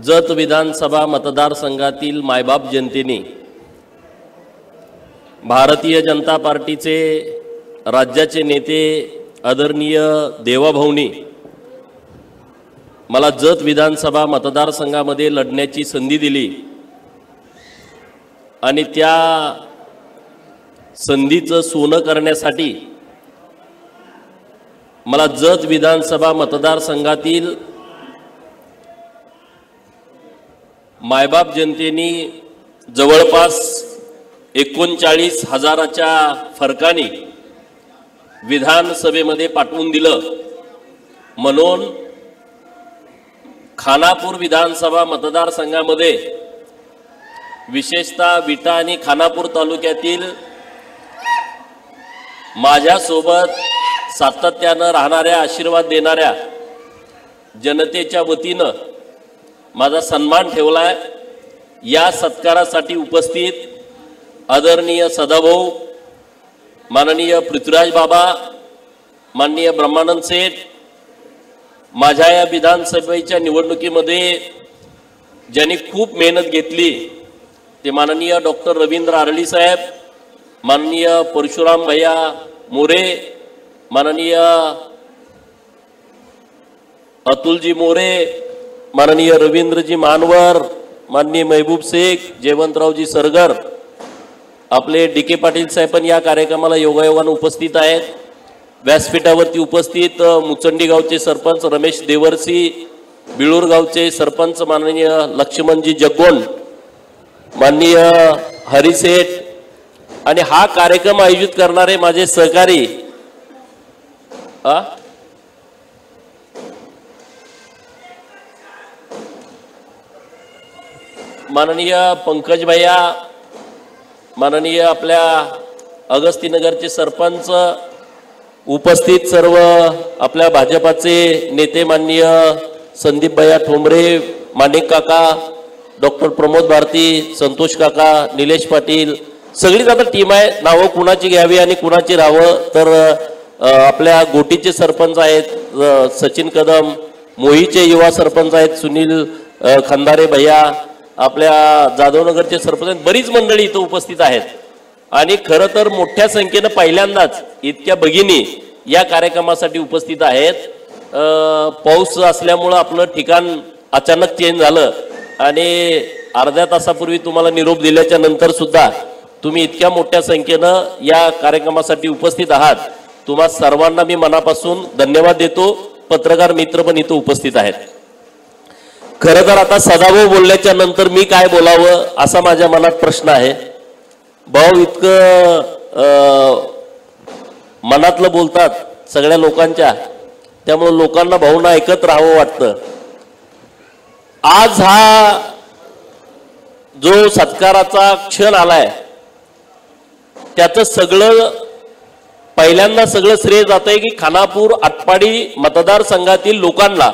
जत विधानसभा मतदारसंघातील मायबाप जनतेने भारतीय जनता पार्टीचे राज्याचे नेते आदरणीय देवाभाऊनी मला जत विधानसभा मतदारसंघामध्ये लढण्याची संधी दिली आणि त्या संधीचं सोनं करण्यासाठी मला जत विधानसभा मतदारसंघातील मायबाप जनतेने जवळपास 39,000च्या फरकाने विधानसभेमध्ये पाठवून दिलं। म्हणून खानापूर विधानसभा मतदारसंघामध्ये विशेषतः विटा आणि खानापूर तालुक्यातील माझ्यासोबत सातत्याने राहणाऱ्या आशीर्वाद देणाऱ्या जनतेच्या वतीने माझा सन्मान ठेवलाय। या सत्कारासाठी उपस्थित आदरणीय सदाभाऊ, माननीय पृथ्वीराज बाबा, माननीय ब्रह्मानंद सेठ, माझ्या या विधानसभेच्या निवडणुकीमध्ये ज्यांनी खूप मेहनत घेतली ते माननीय डॉक्टर रवींद्र आरळी साहेब, माननीय परशुराम भैया मोरे, माननीय अतुलजी मोरे, माननीय रवींद्रजी मानवर, माननीय महबूब शेख, जयवंतरावजी सरगर, आपले डी.के. पाटील साहेब पण या कार्यक्रमाला योगायोगाने उपस्थित आहेत। व्यासपीठावरती उपस्थित मुचंडी गावचे सरपंच रमेश देवरसी, बिळूर गावचे सरपंच माननीय लक्ष्मणजी जगोन, माननीय हरिसेठ आणि हा कार्यक्रम आयोजित करणारे माझे सहकारी माननीय पंकज भैया, माननीय आपल्या अगस्तीनगरचे सरपंच, उपस्थित सर्व आपल्या भाजपाचे नेते माननीय संदीप भैया ठोंबरे, माणिक काका, डॉक्टर प्रमोद भारती, संतोष काका, निलेश पाटील, सगळीच आता टीम आहे। नावं कुणाची घ्यावी आणि कुणाची राहावं तर आपल्या गोटीचे सरपंच आहेत सचिन कदम, मोहीचे युवा सरपंच आहेत सुनील खंदारे भैया, आपल्या जाधवनगरचे सरपंच, बरीच मंडळी इथं उपस्थित आहेत। आणि खरं तर मोठ्या संख्येने पहिल्यांदाच इतक्या भगिनी या कार्यक्रमासाठी उपस्थित आहेत। पाऊस असल्यामुळं आपलं ठिकाण अचानक चेंज झालं आणि अर्ध्या तासापूर्वी तुम्हाला निरोप दिल्याच्या नंतर सुद्धा तुम्ही इतक्या मोठ्या संख्येनं या कार्यक्रमासाठी उपस्थित आहात। तुम्हा सर्वांना मी मनापासून धन्यवाद देतो। पत्रकार मित्र पण इथं उपस्थित आहेत। खरं तर आता सदाभाऊ बोलल्याच्या नंतर मी काय बोलावं असा माझ्या मनात प्रश्न आहे। भाऊ इतकं मनातलं बोलतात सगळ्या लोकांच्या, त्यामुळे लोकांना भाऊंना ऐकत राहावं वाटतं। आज हा जो सत्काराचा क्षण आलाय त्याचं सगळं पहिल्यांदा सगळं श्रेय जातंय की खानापूर आटपाडी मतदारसंघातील लोकांना,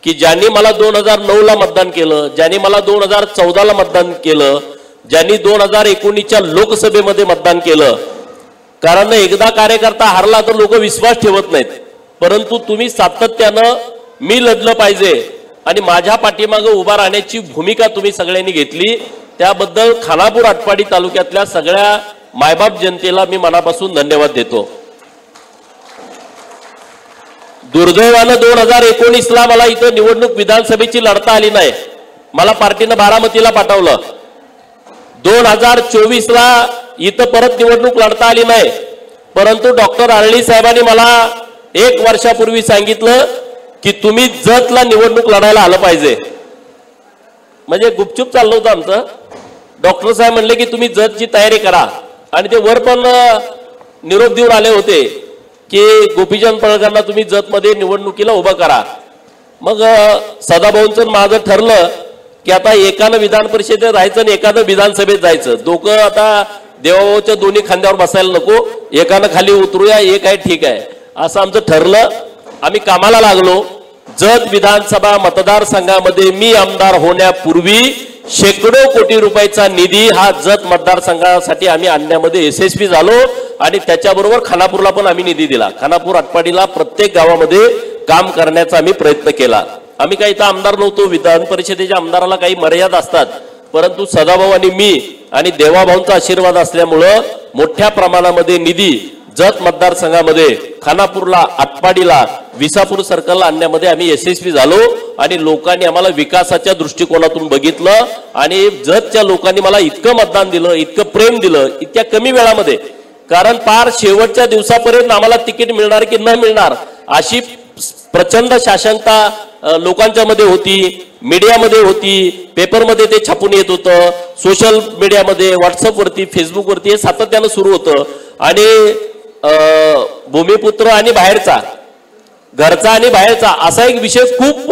की ज्यांनी मला 2009ला मतदान केलं, ज्यांनी मला 2014ला मतदान केलं, ज्यांनी 2019च्या लोकसभेमध्ये मतदान केलं। कारण एकदा कार्यकर्ता हारला तर लोक विश्वास ठेवत नाहीत, परंतु तुम्ही सातत्यानं मी लढलं पाहिजे आणि माझ्या पाठीमागे उभा राहण्याची भूमिका तुम्ही सगळ्यांनी घेतली, त्याबद्दल खानापूर आटपाडी तालुक्यातल्या सगळ्या मायबाप जनतेला मी मनापासून धन्यवाद देतो। दुर्दैवानं 2019ला मला इथं निवडणूक विधानसभेची लढता आली नाही, मला पार्टीनं बारामतीला पाठवलं। 2024ला इथं परत निवडणूक लढता आली नाही, परंतु डॉक्टर आरळी साहेबांनी मला 1 वर्षापूर्वी सांगितलं की तुम्ही जतला निवडणूक लढायला आलं पाहिजे। म्हणजे गुपचूप चाललं होतं आमचं। डॉक्टर साहेब म्हणले की तुम्ही जतची तयारी करा आणि ते वर पण निरोप देऊन आले होते की गोपीचंद पळकरांना तुम्ही जतमध्ये निवडणुकीला उभं करा। मग सदाभाऊंचं माझं ठरलं की आता एकानं विधान परिषदेत जायचं आणि एकानं विधानसभेत जायचं। दोघं आता देवाभाऊच्या दोन्ही खांद्यावर बसायला नको, एकानं खाली उतरूया, एक आहे ठीक आहे असं आमचं ठरलं। आम्ही कामाला लागलो। जत विधानसभा मतदारसंघामध्ये मी आमदार होण्यापूर्वी शेकडो कोटी रुपयाचा निधी हा जत मतदारसंघासाठी आम्ही आणण्यामध्ये यशस्वी झालो आणि त्याच्याबरोबर खानापूरला पण आम्ही निधी दिला। खानापूर आटपाडीला प्रत्येक गावामध्ये काम करण्याचा आम्ही प्रयत्न केला आम्ही काही इथं आमदार नव्हतो, विधान परिषदेच्या आमदाराला काही मर्यादा असतात, परंतु सदाभाऊ आणि मी आणि देवाभाऊंचा आशीर्वाद असल्यामुळं मोठ्या प्रमाणामध्ये निधी जत मतदारसंघामध्ये खानापूरला, आटपाडीला, विसापूर सर्कलला आणण्यामध्ये आम्ही यशस्वी झालो आणि लोकांनी आम्हाला विकासाच्या दृष्टिकोनातून बघितलं आणि जतच्या लोकांनी मला इतकं मतदान दिलं, इतकं प्रेम दिलं इतक्या कमी वेळामध्ये, कारण पार शेवटच्या दिवसापर्यंत आम्हाला तिकीट मिळणार की न मिळणार अशी प्रचंड शासनता लोकांच्या मध्ये होती, मीडियामध्ये होती, पेपरमध्ये ते छापून येत होतं, सोशल मीडियामध्ये, व्हॉट्सअपवरती, फेसबुकवरती हे सातत्यानं सुरू होतं आणि भूमिपुत्र आणि बाहेरचा, घरचा आणि बाहेरचा असा एक विषय खूप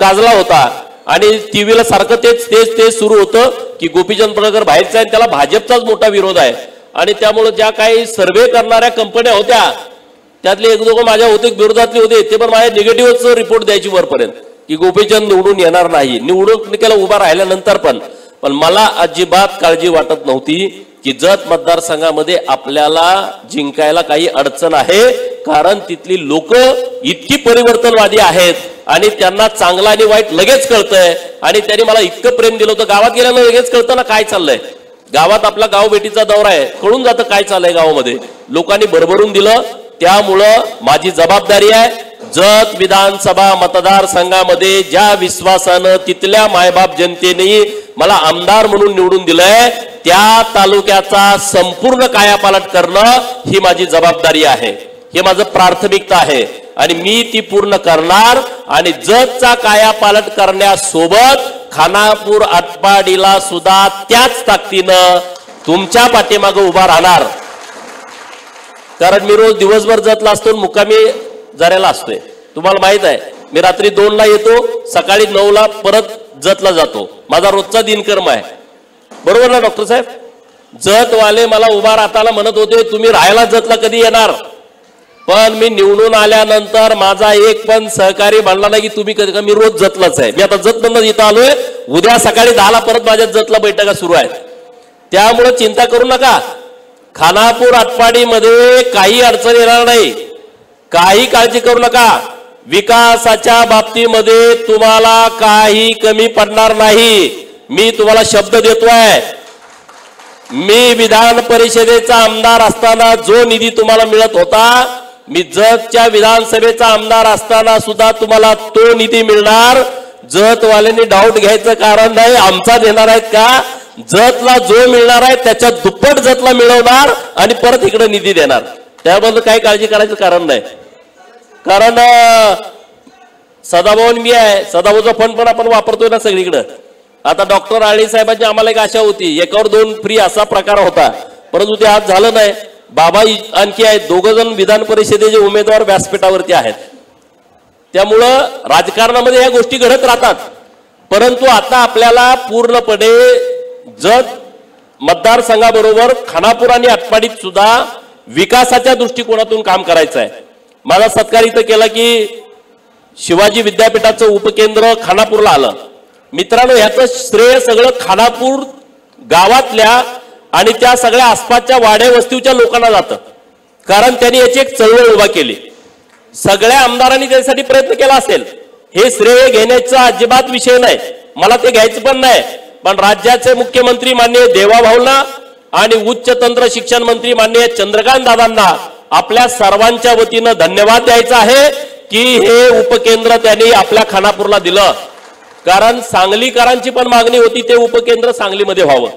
गाजला होता आणि टीव्हीला सारखं तेच सुरू होतं की गोपीचंद पडळकर बाहेरचा आहे, त्याला भाजपचाच मोठा विरोध आहे आणि त्यामुळे ज्या काही सर्वे करणाऱ्या कंपन्या होत्या त्यातले एक दोघं माझ्या होते विरोधातले होते, ते पण माझ्या निगेटिव्हच रिपोर्ट द्यायची वरपर्यंत की गोपीचंद निवडून येणार नाही, निवडणुकीला उभा राहिल्यानंतर पण मला अजिबात काळजी वाटत नव्हती की जत मतदारसंघामध्ये आपल्याला जिंकायला काही अडचण आहे, कारण तिथली लोक इतकी परिवर्तनवादी आहेत आणि त्यांना चांगला आणि वाईट लगेच कळतंय आणि त्यांनी मला इतकं प्रेम दिलं होतं, गावात गेल्यानं लगेच कळतं ना काय चाललंय, गावात आपला गाव भेटीचा दौरा आहे, कळून जातं काय चाललंय गावामध्ये, लोकांनी भरभरून दिलं. त्यामुळं माझी जबाबदारी आहे जत विधानसभा मतदारसंघामध्ये ज्या विश्वासानं तिथल्या मायबाप जनतेने मला आमदार म्हणून निवडून दिलंय त्या तालुक्याचा संपूर्ण कायापालट करणं ही माझी जबाबदारी आहे, हे माझं प्राथमिकता आहे आणि मी ती पूर्ण करणार आणि जतचा कायापालट करण्यासोबत खानापूर आटपाडीला सुद्धा त्याच ताकदीनं तुमच्या पाठीमागे उभा राहणार, कारण मी रोज दिवसभर जतला असतो, मुक्कामी जऱ्याला असतोय, तुम्हाला माहित आहे मी रात्री 2ला येतो, सकाळी 9ला परत जतला जातो, माझा रोजचा दिनक्रम आहे, बरोबर ना डॉक्टर साहेब. जतवाले मला उभा राहताना म्हणत होते तुम्ही राहायला जतला कधी येणार, पण मी निवडून आल्यानंतर माझा एक पण सहकारी म्हणला नाही की तुम्ही कधी, मी रोज जतलाच आहे, मी आता जत बंद इथं आलोय, उद्या सकाळी 10ला परत माझ्या जतला बैठका सुरू आहेत, त्यामुळे चिंता करू नका. खानापूर आटपाडीमध्ये काही अडचण येणार नाही, काही काळजी करू नका, विकासाच्या बाबतीमध्ये तुम्हाला काही कमी पडणार नाही. मी तुम्हाला शब्द देतोय, मी विधान परिषदेचा आमदार असताना जो निधी तुम्हाला मिळत होता, मी जतच्या विधानसभेचा आमदार असताना सुद्धा तुम्हाला तो निधी मिळणार. जतवाल्यांनी डाऊट घ्यायचं कारण नाही, आमचा देणार आहेत का, जतला जो मिळणार आहे त्याच्या दुप्पट जतला मिळवणार आणि परत इकडे निधी देणार, त्याबद्दल काही काळजी करायचं कारण नाही. कारण सदाभाऊ मी आहे, सदाभाऊचा फंड पण आपण वापरतोय ना सगळीकडे. आता डॉक्टर आळी साहेबांची आम्हाला एक आशा होती 1वर 2 फ्री असा प्रकार होता, परंतु ते आज झालं नाही. बाबा आणखी आहेत, 2 जण विधान परिषदेचे उमेदवार व्यासपीठावरती आहेत, त्यामुळं राजकारणामध्ये या गोष्टी घडत राहतात. परंतु आता आपल्याला पूर्णपणे जत मतदारसंघाबरोबर खानापूर आणि आटपाडीत सुद्धा विकासाच्या दृष्टिकोनातून काम करायचं आहे. माझा सत्कार इथं केला की शिवाजी विद्यापीठाचं उपकेंद्र खानापूरला आलं. मित्रांनो, ह्याचं श्रेय सगळं खानापूर गावातल्या आणि त्या सगळ्या आसपासच्या वाड्या वस्तीच्या लोकांना जातं, कारण त्यांनी याची एक चळवळ उभा केली. सगळ्या आमदारांनी त्यासाठी प्रयत्न केला असेल, हे श्रेय घेण्याचा अजिबात विषय नाही, मला ते घ्यायचं पण नाही. पण राज्याचे मुख्यमंत्री माननीय देवाभाऊंना आणि उच्च तंत्र शिक्षण मंत्री माननीय चंद्रकांत दादांना आपल्या सर्वांच्या वतीनं धन्यवाद द्यायचा आहे की हे उपकेंद्र त्यांनी आपल्या खानापूरला दिलं, कारण सांगलीकरांची पण मागणी होती ते उपकेंद्र सांगलीमध्ये व्हावं.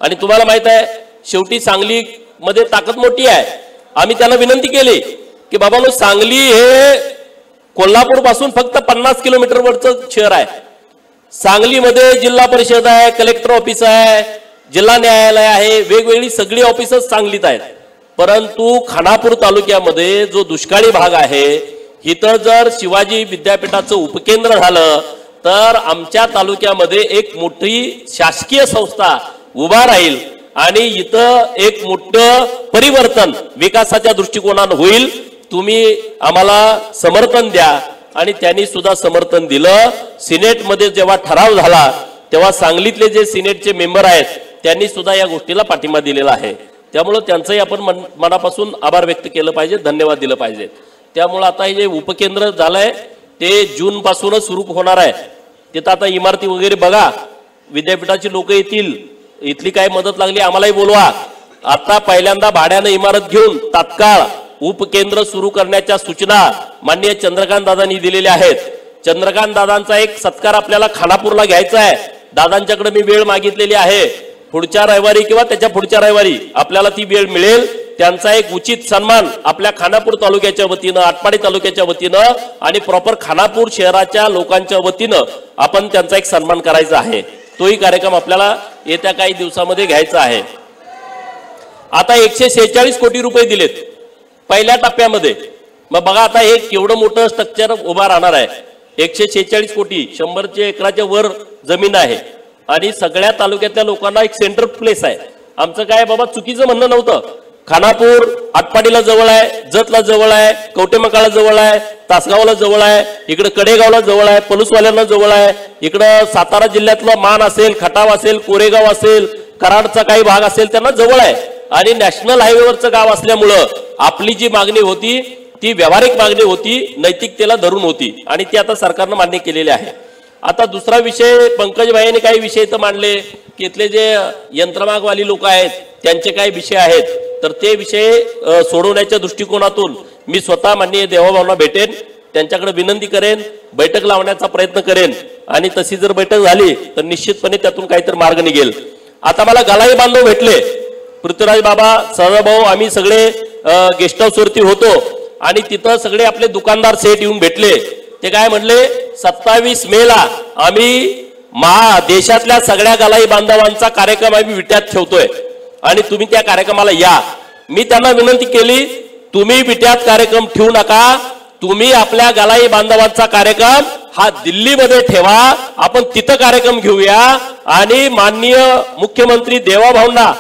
आणि तुम्हाला माहित आहे शेवटी सांगलीमध्ये ताकद मोठी आहे. आम्ही त्यांना विनंती केली की बाबांनो, सांगली हे कोल्हापूर पासून फक्त 50 किलोमीटरवरचं शहर आहे. सांगलीमध्ये जिल्हा परिषद आहे, कलेक्टर ऑफिस आहे, जिल्हा न्यायालय आहे, वेगवेगळी सगळी ऑफिसच सांगलीत आहेत. परंतु खानापूर तालुक्यामध्ये जो दुष्काळी भाग आहे, इथं जर शिवाजी विद्यापीठाचं उपकेंद्र झालं तर आमच्या तालुक्यामध्ये एक मोठी शासकीय संस्था उभा राहील आणि इथं एक मोठं परिवर्तन विकासाच्या दृष्टिकोनानं होईल. तुम्ही आम्हाला समर्थन द्या. आणि त्यांनी सुद्धा समर्थन दिलं. सिनेटमध्ये जेव्हा ठराव झाला तेव्हा सांगलीतले जे सिनेटचे मेंबर आहेत त्यांनी सुद्धा या गोष्टीला पाठिंबा दिलेला आहे. त्यामुळे त्यांचंही आपण मनापासून आभार व्यक्त केलं पाहिजे, धन्यवाद दिलं पाहिजे. त्यामुळे आता हे जे उपकेंद्र झालंय ते जून पासूनच सुरू होणार आहे. तिथं आता इमारती वगैरे बघा, विद्यापीठाची लोक येतील, इथली काय मदत लागली आम्हालाही बोलवा. आता पहिल्यांदा भाड्यानं इमारत घेऊन तात्काळ उपकेंद्र सुरू करण्याच्या सूचना माननीय चंद्रकांत दादांनी दिलेल्या आहेत. चंद्रकांत दादांचा एक सत्कार आपल्याला खानापूरला घ्यायचा आहे. दादांच्याकडे मी वेळ मागितलेली आहे. पुढच्या रविवारी किंवा त्याच्या पुढच्या रविवारी आपल्याला ती वेळ मिळेल. त्यांचा एक उचित सन्मान आपल्या खानापूर तालुक्याच्या वतीनं, आटपाडी तालुक्याच्या वतीनं आणि प्रॉपर खानापूर शहराच्या लोकांच्या वतीनं आपण त्यांचा एक सन्मान करायचा आहे. तोही कार्यक्रम आपल्याला येत्या काही दिवसामध्ये घ्यायचा आहे. आता 146 कोटी रुपये दिलेत पहिल्या टप्प्यामध्ये. मग बघा आता हे केवढं मोठं स्ट्रक्चर उभा राहणार आहे. 146 कोटी, 100 एकराच्या वर जमीन आहे आणि सगळ्या तालुक्यातल्या लोकांना एक सेंटर प्लेस आहे. आमचं काय बाबा चुकीचं म्हणणं नव्हतं. खानापूर आटपाडीला जवळ आहे, जतला जवळ आहे, कवटेमकाळला जवळ आहे, तासगावला जवळ आहे, इकडे कडेगावला जवळ आहे, पलूसवाल्यांना जवळ आहे, इकडं सातारा जिल्ह्यातलं मान असेल, खटाव असेल, कोरेगाव असेल, कराडचा काही भाग असेल त्यांना जवळ आहे. आणि नॅशनल हायवेवरचं गाव असल्यामुळं आपली जी मागणी होती ती व्यावहारिक मागणी होती, नैतिकतेला धरून होती आणि ती आता सरकारनं मान्य केलेली आहे. आता दुसरा विषय पंकज भाईंनी काही विषय तर मांडले की इथले जे यंत्रमागवाली लोक आहेत त्यांचे काही विषय आहेत, तर ते विषय सोडवण्याच्या दृष्टिकोनातून मी स्वतः माननीय देवाभाऊंना भेटेन, त्यांच्याकडे विनंती करेन, बैठक लावण्याचा प्रयत्न करेन आणि तशी जर बैठक झाली तर निश्चितपणे त्यातून काहीतरी मार्ग निघेल. आता मला गलाई बांधव भेटले, पृथ्वीराज बाबा, सदाभाऊ, आम्ही सगळे गेस्ट हाऊस वरती होतो आणि तिथं सगळे आपले दुकानदार सेट येऊन भेटले. ते काय म्हणले, 27 मेला आम्ही देशातल्या सगळ्या गलाई बांधवांचा कार्यक्रम आम्ही विट्यात ठेवतोय आणि तुम्ही त्या कार्यक्रमाला या. मी त्यांना विनंती केली, तुम्ही विट्यात कार्यक्रम ठेवू नका, तुम्ही आपल्या गलाई बांधवांचा कार्यक्रम हा दिल्लीमध्ये ठेवा, आपण तिथं कार्यक्रम घेऊया आणि माननीय मुख्यमंत्री देवाभाऊंना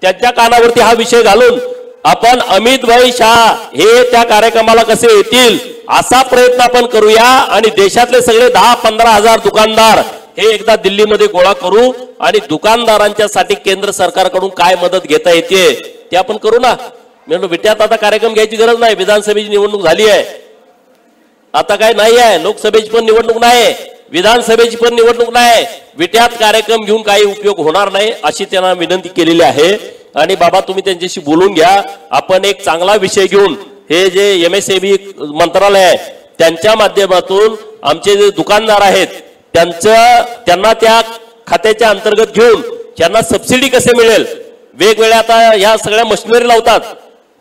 त्यांच्या कानावरती हा विषय घालून आपण अमित भाई शाह हे त्या कार्यक्रमाला कसे येतील असा प्रयत्न आपण करूया आणि देशातले सगळे 10-15 हजार दुकानदार हे एकदा दिल्लीमध्ये गोळा करू आणि दुकानदारांच्या साठी केंद्र सरकारकडून काय मदत घेता येते ते आपण करू ना. म्हणजे विट्यात आता कार्यक्रम घ्यायची गरज नाही, विधानसभेची निवडणूक झाली आहे, आता काय नाही आहे, लोकसभेची पण निवडणूक नाही, विधानसभेची पण निवडणूक नाही, विट्यात कार्यक्रम घेऊन काही उपयोग होणार नाही अशी त्यांना विनंती केलेली आहे. आणि बाबा तुम्ही त्यांच्याशी बोलून घ्या, आपण एक चांगला विषय घेऊन हे जे MSME मंत्रालय आहे त्यांच्या माध्यमातून आमचे जे दुकानदार आहेत त्यांना त्या खात्याच्या अंतर्गत घेऊन त्यांना सबसिडी कसे मिळेल, वेगवेगळ्या आता ह्या सगळ्या मशिनरी लावतात,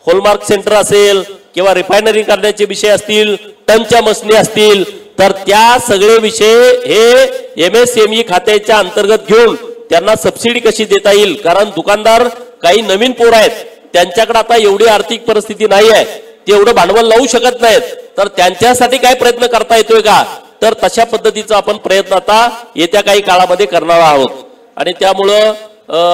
होलमार्क सेंटर असेल किंवा रिफायनरी करण्याचे विषय असतील, टनच्या मशनी असतील, तर त्या सगळे विषय हे MSME खात्याच्या अंतर्गत घेऊन त्यांना सबसिडी कशी देता येईल. कारण दुकानदार काही नवीन पोर आहेत, त्यांच्याकडे आता एवढी आर्थिक परिस्थिती नाही आहे, ते एवढं भांडवल लावू शकत नाहीत, तर त्यांच्यासाठी काय प्रयत्न करता येतोय का, तर तशा पद्धतीचा आपण प्रयत्न आता येत्या काही काळामध्ये करणार आहोत. आणि त्यामुळं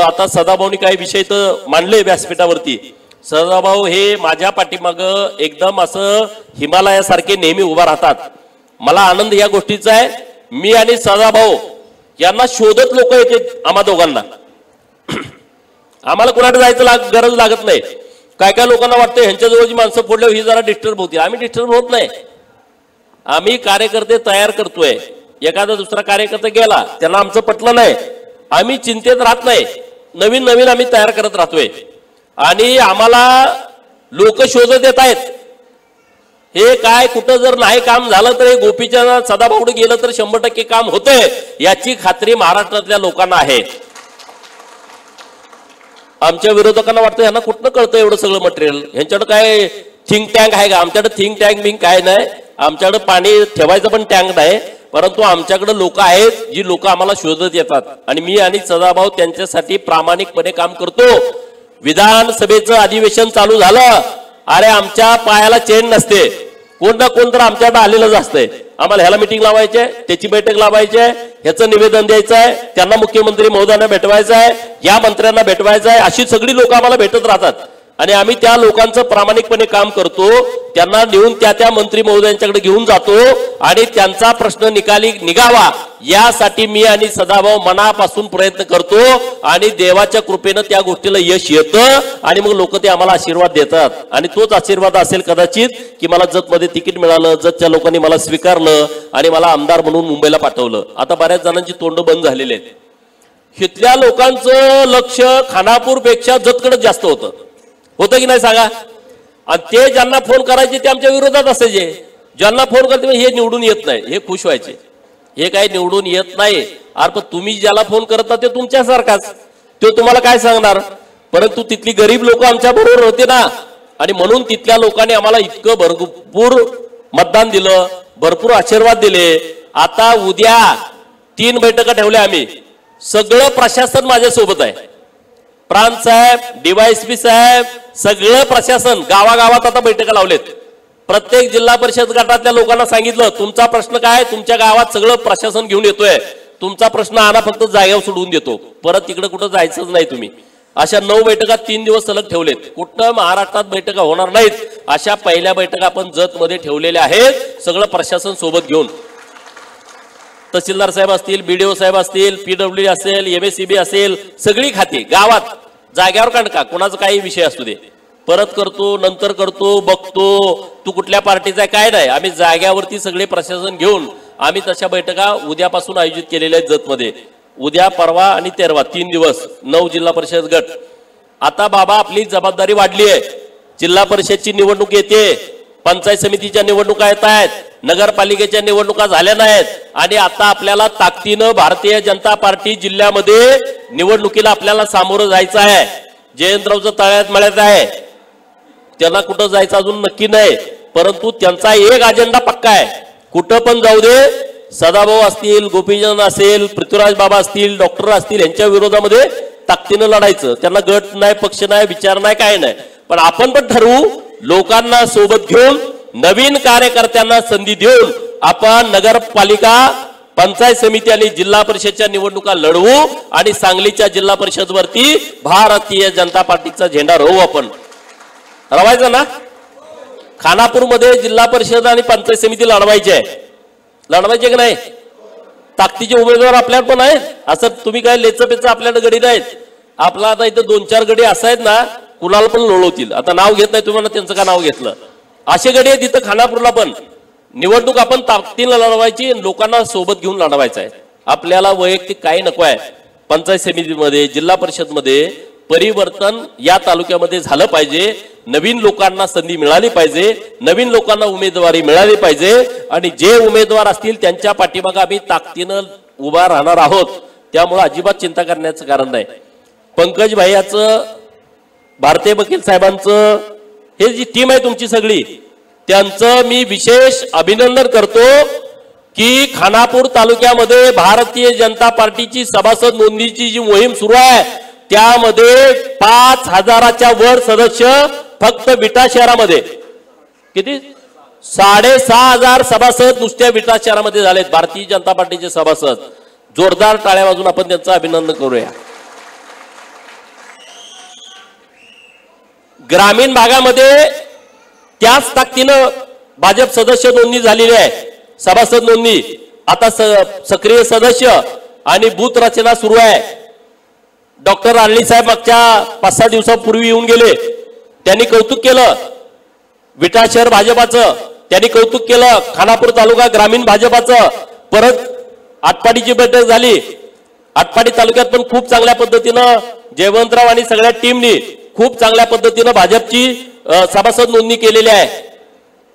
आता सदाभाऊनी काही विषय तर मांडले व्यासपीठावरती. सदाभाऊ हे माझ्या पाठीमागं एकदम असं हिमालयासारखे नेहमी उभा राहतात. मला आनंद या गोष्टीचा आहे. मी आणि सदाभाऊ यांना शोधत लोक येते आम्हा दोघांना, आम्हाला कुणाकडे जायचं गरज लागत नाही. काय काय लोकांना वाटतं ह्यांच्या जवळची माणसं फोडल्यावर ही जरा डिस्टर्ब होती, आम्ही डिस्टर्ब होत नाही. आम्ही कार्यकर्ते तयार करतोय, एखादा दुसरा कार्यकर्ता गेला त्यांना आमचं पटलं नाही, आम्ही चिंतेत राहत नाही, नवीन नवीन आम्ही तयार करत राहतोय आणि आम्हाला लोक शोधत येत आहेत. हे काय कुठं जर नाही काम झालं तर हे गोपीच्या सदाभाऊकडे गेलं तर 100% काम होतंय याची खात्री महाराष्ट्रातल्या लोकांना आहे. आमच्या विरोधकांना वाटतं यांना कुठनं कळतं एवढं सगळं मटेरियल, ह्यांच्याकडे काय थिंक टँक आहे का, आमच्याकडे थिंक टँक बिंक काय नाही, आमच्याकडे पाणी ठेवायचं पण टँक नाही, परंतु आमच्याकडे लोक आहेत जी लोक आम्हाला शोधत येतात आणि मी आणि सदाभाऊ त्यांच्यासाठी प्रामाणिकपणे काम करतो. विधानसभेचं अधिवेशन चालू झालं, अरे आमच्या पायाला चेन नसते, कोण ना कोण तर आमच्याकडे आलेलंच असतंय, आम्हाला ह्याला मिटिंग लावायची आहे, त्याची बैठक लावायची आहे, ह्याचं निवेदन द्यायचं आहे, त्यांना मुख्यमंत्री महोदयांना भेटवायचं आहे, या मंत्र्यांना भेटवायचं आहे, अशी सगळी लोक आम्हाला भेटत राहतात. आणि आम्ही त्या लोकांचं प्रामाणिकपणे काम करतो, त्यांना नेऊन त्या मंत्री महोदयांच्याकडे घेऊन जातो आणि त्यांचा प्रश्न निकाली निघावा यासाठी मी आणि सदाभाऊ मनापासून प्रयत्न करतो आणि देवाच्या कृपेने त्या गोष्टीला यश येतं आणि मग लोक ते आम्हाला आशीर्वाद देतात. आणि तोच आशीर्वाद असेल कदाचित की मला जतमध्ये तिकीट मिळालं, जतच्या लोकांनी मला स्वीकारलं आणि मला आमदार म्हणून मुंबईला पाठवलं. आता बऱ्याच जणांची तोंड बंद झालेली आहेत. इथल्या लोकांचं लक्ष खानापूरपेक्षा जतकडे जास्त होतं की नाही सांगा. आणि ते ज्यांना फोन करायचे ते आमच्या विरोधात असायचे. ज्यांना फोन करते हे निवडून येत नाही, हे खुश व्हायचे. हे काही निवडून येत नाही अरे पण तुम्ही ज्याला फोन करता ते तुमच्यासारखाच, तो तुम्हाला काय सांगणार. परंतु तिथली गरीब लोक आमच्या बरोबर होते ना आणि म्हणून तिथल्या लोकांनी आम्हाला इतकं भरपूर मतदान दिलं, भरपूर आशीर्वाद दिले. आता उद्या 3 बैठका ठेवल्या आम्ही. सगळं प्रशासन माझ्यासोबत आहे. प्रांत साहेब, डीवायएसपी साहेब, सगळं प्रशासन गावागावात आता बैठका लावलेत. प्रत्येक जिल्हा परिषद गटातल्या लोकांना सांगितलं तुमचा प्रश्न काय, तुमच्या गावात सगळं प्रशासन घेऊन येतोय, तुमचा प्रश्न आणा, फक्त जागेवर सोडवून देतो, परत तिकडे कुठं जायचंच नाही तुम्ही. अशा 9 बैठका 3 दिवस सलग ठेवलेत. कुठं महाराष्ट्रात बैठका होणार नाहीत अशा पहिल्या बैठका आपण जतमध्ये ठेवलेल्या आहेत, सगळं प्रशासन सोबत घेऊन. तहसीलदार साहेब असतील, बीडीओ साहेब असतील, पीडब्ल्यू असेल, एमएससीबी असेल, सगळी खाती गावात जाग्यावर काढ का कोणाचा काही विषय असू दे, परत करतो, नंतर करतो, बघतो, तू कुठल्या पार्टीचा आहे काय नाही, आम्ही जाग्यावरती सगळे प्रशासन घेऊन आम्ही तशा बैठका उद्यापासून आयोजित केलेल्या आहेत जतमध्ये. उद्या, परवा आणि 13 3 दिवस 9 जिल्हा परिषद गट. आता बाबा आपली जबाबदारी वाढली आहे. जिल्हा परिषदची निवडणूक येते, पंचायत समितीच्या निवडणुका येत आहेत, नगरपालिकेच्या निवडणुका झाल्या नाहीत आणि आता आपल्याला ताकदीनं भारतीय जनता पार्टी जिल्ह्यामध्ये निवडणुकीला आपल्याला सामोरं जायचं आहे. जयंतरावचं तळ्यात मळ्यात आहे, त्यांना कुठं जायचं अजून नक्की नाही, परंतु त्यांचा एक अजेंडा पक्का आहे. कुठं पण जाऊ दे, सदाभाऊ असतील, गोपीचंद असेल, पृथ्वीराज बाबा असतील, डॉक्टर असतील, यांच्या विरोधामध्ये ताकदीनं लढायचं. त्यांना गट नाही, पक्ष नाही, विचार नाही, काय नाही. पण आपण पण ठरवू, लोकांना सोबत घेऊन नवीन कार्यकर्त्यांना संधी देऊन आपण नगरपालिका, पंचायत समिती आणि जिल्हा परिषदच्या निवडणुका लढवू आणि सांगलीच्या जिल्हा परिषदवरती भारतीय जनता पार्टीचा झेंडा रोवू. आपण रवायचं ना. खानापूरमध्ये जिल्हा परिषद आणि पंचायत समिती लढवायची की नाही. ताकदीचे उमेदवार आपल्याला पण आहेत. असं तुम्ही काय लेचपेच आपल्याला गडी नाहीत. आपला आता इथं 2-4 गडी असं आहेत ना, कुणाला पण लोळवतील. आता नाव घेत नाही तुम्हाला, त्यांचं का नाव घेतलं. असे गडी आहेत तिथं खानापूरला पण. निवडणूक आपण ताकदीनं लढवायची, लोकांना सोबत घेऊन लढवायचं आहे. आपल्याला वैयक्तिक काही नको आहे. पंचायत समितीमध्ये, जिल्हा परिषदमध्ये परिवर्तन या तालुक्यामध्ये झालं पाहिजे. नवीन लोकांना संधी मिळाली पाहिजे, नवीन लोकांना उमेदवारी मिळाली पाहिजे आणि जे उमेदवार असतील त्यांच्या पाठीमागे आम्ही ताकदीनं उभा राहणार आहोत. त्यामुळे अजिबात चिंता करण्याचं कारण नाही. पंकज भाईयाचं, भारतीय वकील साहेबांचं, हे जी टीम आहे तुमची सगळी, त्यांचं मी विशेष अभिनंदन करतो की खानापूर तालुक्यामध्ये भारतीय जनता पार्टीची सभासद नोंदणीची जी मोहीम सुरू आहे त्यामध्ये 5000च्या वर सदस्य फक्त विटा शहरामध्ये. किती? 6500 सभासद नुसत्या विटा शहरामध्ये झालेत भारतीय जनता पार्टीचे सभासद. जोरदार टाळ्या वाजून आपण त्यांचं अभिनंदन करूया. ग्रामीण भागामध्ये त्याच ताकदीनं भाजप सदस्य नोंदणी झालेली आहे, सभासद नोंदणी. आता सक्रिय सदस्य आणि बूथ रचना सुरू आहे. डॉक्टर आर्ली साहेब मागच्या 5-6 दिवसापूर्वी येऊन गेले. त्यांनी कौतुक केलं विटा शहर भाजपाचं, त्यांनी कौतुक केलं खानापूर तालुका ग्रामीण भाजपाचं. परत आटपाडीची बैठक झाली. आटपाडी तालुक्यात पण खूप चांगल्या पद्धतीनं जयवंतराव आणि सगळ्या टीमनी खूप चांगल्या पद्धतीनं भाजपची सभासद नोंदणी केलेली आहे.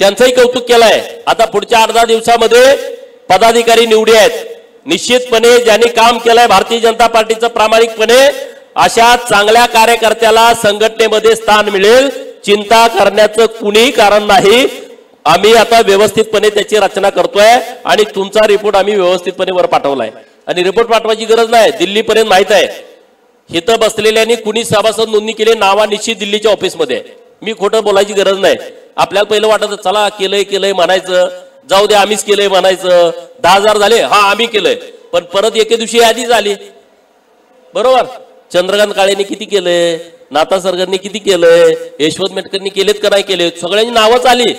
त्यांचंही कौतुक केलंय. आता पुढच्या 8-10 दिवसामध्ये पदाधिकारी निवडी आहेत. निश्चितपणे ज्यांनी काम केलंय भारतीय जनता पार्टीचं प्रामाणिकपणे, अशा चांगल्या कार्यकर्त्याला संघटनेमध्ये स्थान मिळेल. चिंता करण्याचं कुणीही कारण नाही. आम्ही आता व्यवस्थितपणे त्याची रचना करतोय आणि तुमचा रिपोर्ट आम्ही व्यवस्थितपणे वर पाठवलाय. आणि रिपोर्ट पाठवायची गरज नाही, दिल्लीपर्यंत माहित आहे. इथं बसलेल्यांनी कुणी सभासद नोंदणी केली नावानिश्चित दिल्लीच्या ऑफिसमध्ये. मी खोटं बोलायची गरज नाही. आपल्याला पहिलं वाटत चला केलंय म्हणायचं, जाऊ दे आम्हीच केलंय म्हणायचं, 10,000 झाले, हा आम्ही केलंय. पण परत एके दिवशी यादी झाली. बरोबर, चंद्रकांत काळेने किती केलंय, नाथा सरकारने किती केलंय, यशवंत मेटकरनी केलेत का नाही केले, सगळ्यांची नावच आली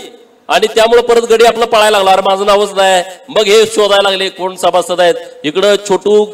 आणि त्यामुळे परत गडी आपलं पळायला लागला, अरे माझं नावच नाही. मग हे शोधायला लागले कोण सभासद आहेत. इकडं छोटू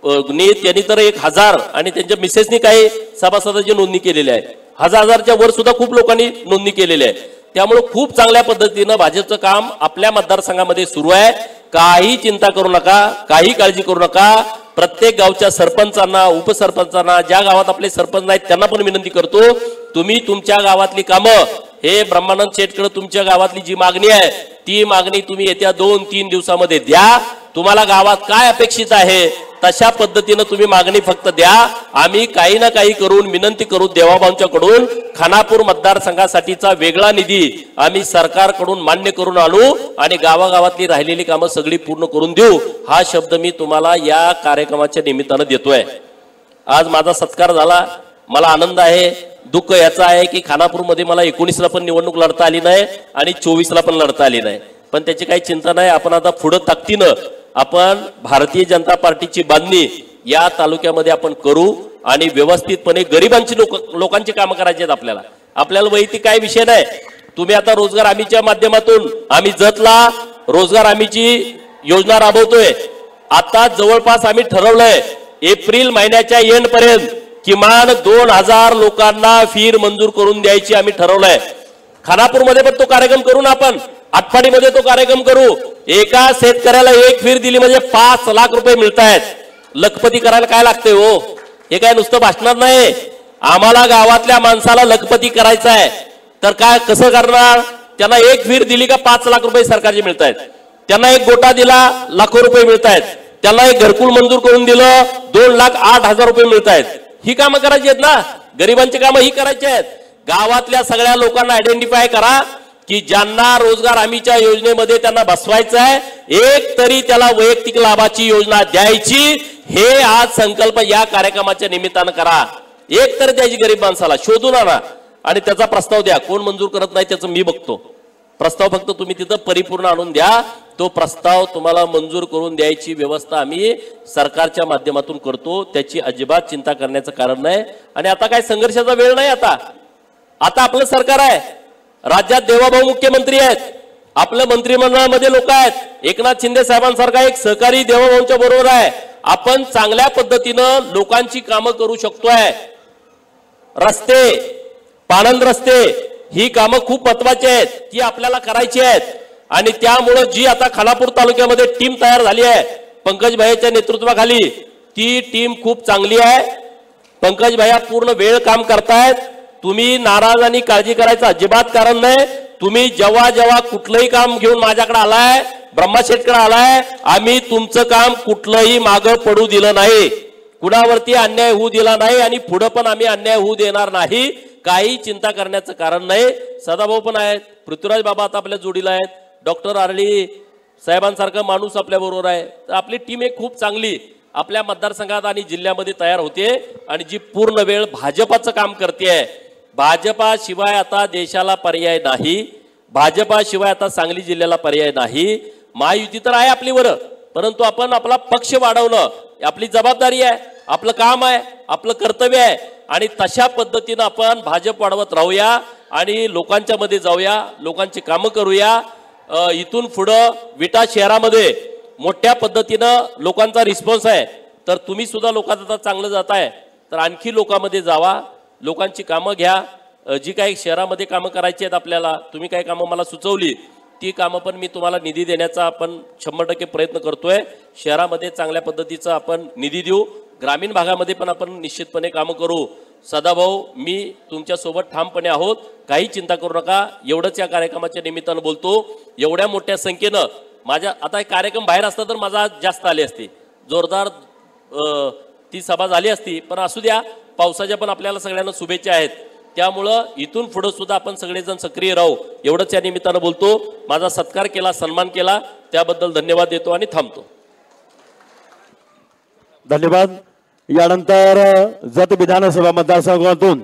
त्यांनी तर 1000 आणि त्यांच्या मिसेसनी काही सभासदाची नोंदणी केलेली आहे. हजारच्या वर सुद्धा खूप लोकांनी नोंदणी केलेली आहे. त्यामुळे खूप चांगल्या पद्धतीनं भाजपचं काम आपल्या मतदारसंघामध्ये सुरू आहे. काही चिंता करू नका, काही काळजी करू नका. प्रत्येक गावच्या सरपंचांना, उपसरपंचांना, ज्या गावात आपले सरपंच नाहीत त्यांना पण विनंती करतो, तुम्ही तुमच्या गावातली कामं हे ब्रह्मानंद शेटकडे तुमच्या गावातली जी मागणी आहे ती मागणी तुम्ही येत्या 2-3 दिवसामध्ये द्या. तुम्हाला गावात काय अपेक्षित आहे तशा पद्धतीनं तुम्ही मागणी फक्त द्या. आम्ही काही ना काही करून विनंती करू देवाभाऊंच्याकडून खानापूर मतदारसंघासाठीचा वेगळा निधी आम्ही सरकारकडून मान्य करून आणू आणि गावागावातली राहिलेली कामं सगळी पूर्ण करून देऊ. हा शब्द मी तुम्हाला या कार्यक्रमाच्या निमित्तानं देतोय. आज माझा सत्कार झाला, मला आनंद आहे. दुःख याचा आहे की खानापूरमध्ये मला 19ला पण निवडणूक लढता आली नाही आणि 24ला पण लढता आली नाही. पण त्याची काही चिंता नाही. आपण आता पुढे ताकदीनं आपण भारतीय जनता पार्टीची बांधणी या तालुक्यामध्ये आपण करू आणि व्यवस्थितपणे गरिबांची लोकांची कामं करायची आहेत. आपल्याला वैयक्तिक काही विषय नाही. तुम्ही आता रोजगार हमीच्या माध्यमातून आम्ही जतला रोजगार हमीची योजना राबवतोय. आता जवळपास आम्ही ठरवलंय एप्रिल महिन्याच्या एंड पर्यंत किमान 2000 लोकांना फीर मंजूर करून द्यायची आम्ही ठरवलंय. खानापूरमध्ये पण तो कार्यक्रम करू ना, आपण आटपाडीमध्ये तो कार्यक्रम करू. एका शेतकऱ्याला एक फीर दिली म्हणजे 5 लाख रुपये मिळत आहेत. लखपती करायला काय लागते हो, हे काय नुसतं भाषणात नाही. आम्हाला गावातल्या माणसाला लखपती करायचं आहे तर काय कसं करणार. त्यांना एक फीर दिली का 5 लाख रुपये सरकारचे मिळत आहेत. त्यांना एक गोटा दिला लाखो रुपये मिळत आहेत. त्यांना एक घरकुल मंजूर करून दिलं 2,08,000 रुपये मिळत आहेत. ही कामं करायची आहेत ना, गरिबांची कामं ही करायची आहेत. गावातल्या सगळ्या लोकांना आयडेंटिफाय करा की ज्यांना रोजगार हमीच्या योजनेमध्ये त्यांना बसवायचं आहे, एक तरी त्याला वैयक्तिक लाभाची योजना द्यायची. हे आज संकल्प या कार्यक्रमाच्या निमित्तानं करा. एक तर द्यायची गरीब माणसाला शोधून आणा आणि त्याचा प्रस्ताव द्या. कोण मंजूर करत नाही त्याचं मी बघतो. प्रस्ताव फक्त तुम्ही तिथं परिपूर्ण आणून द्या. तो प्रस्ताव तुम्हाला मंजूर करून द्यायची व्यवस्था आम्ही सरकारच्या माध्यमातून करतो. त्याची अजिबात चिंता करण्याचं कारण नाही. आणि आता काय संघर्षाचा वेळ नाही. आता आपलं सरकार आहे. राज्यात देवाभाऊ मुख्यमंत्री आहेत. आपल्या मंत्रिमंडळामध्ये लोक आहेत. एकनाथ शिंदे साहेबांसारखा एक सहकारी देवाभाऊंच्या बरोबर आहे. आपण चांगल्या पद्धतीनं लोकांची कामं करू शकतोय. रस्ते, पाणंद रस्ते ही कामं खूप महत्वाची आहेत की आपल्याला करायची आहेत. आणि त्यामुळे जी आता खानापूर तालुक्यामध्ये टीम तयार झाली आहे पंकज भाईच्या नेतृत्वाखाली, ती टीम खूप चांगली आहे. पंकज भाई पूर्ण वेळ काम करतायत. तुम्ही नाराज आणि काळजी करायचं अजिबात कारण नाही. तुम्ही जेव्हा जेव्हा कुठलंही काम घेऊन माझ्याकडे आलाय, ब्रह्मा शेटकडे आलाय, आम्ही तुमचं काम कुठलंही मागं पडू दिलं नाही. कुणावरती अन्याय होऊ दिला नाही आणि पुढे पण आम्ही अन्याय होऊ देणार नाही. काही चिंता करण्याचं कारण नाही. सदाभाऊ पण आहेत, पृथ्वीराज बाबा आता आपल्या जोडीला आहेत, डॉक्टर आरळी साहेबांसारखा माणूस आपल्या बरोबर आहे. तर आपली टीम एक खूप चांगली आपल्या मतदारसंघात आणि जिल्ह्यामध्ये तयार होते आणि जी पूर्ण वेळ भाजपाचं काम करते. भाजपाशिवाय आता देशाला पर्याय नाही. भाजपाशिवाय आता सांगली जिल्ह्याला पर्याय नाही. महायुती तर आहे आपलीवर, परंतु आपण आपला पक्ष वाढवणं आपली जबाबदारी आहे, आपलं काम आहे, आपलं कर्तव्य आहे. आणि तशा पद्धतीनं आपण भाजप वाढवत राहूया आणि लोकांच्या मध्ये जाऊया, लोकांची कामं करूया. इथून पुढं विटा शहरामध्ये मोठ्या पद्धतीनं लोकांचा रिस्पॉन्स आहे. तर तुम्ही सुद्धा लोकांत आता चांगलं जाताय तर आणखी लोकांमध्ये जावा, लोकांची कामं घ्या. जी काही शहरामध्ये कामं करायची आहेत आपल्याला, तुम्ही काही कामं मला सुचवली ती कामं पण मी तुम्हाला निधी देण्याचा आपण 100% प्रयत्न करतोय. शहरामध्ये चांगल्या पद्धतीचा आपण निधी देऊ, ग्रामीण भागामध्ये पण आपण निश्चितपणे कामं करू. सदाभाऊ मी तुमच्या सोबत ठामपणे आहोत, काही चिंता करू नका. एवढंच या कार्यक्रमाच्या निमित्तानं बोलतो. एवढ्या मोठ्या संख्येनं माझ्या आता एक कार्यक्रम बाहेर असता तर माझा जास्त आली असती, जोरदार ती सभा झाली असती. पण असू द्या, पावसाच्या पण आपल्याला सगळ्यांना शुभेच्छा आहेत. त्यामुळं इथून पुढे सुद्धा आपण सगळेजण सक्रिय राहू एवढंच या निमित्तानं बोलतो. माझा सत्कार केला, सन्मान केला त्याबद्दल धन्यवाद देतो आणि थांबतो. धन्यवाद. यानंतर जत विधानसभा मतदारसंघातून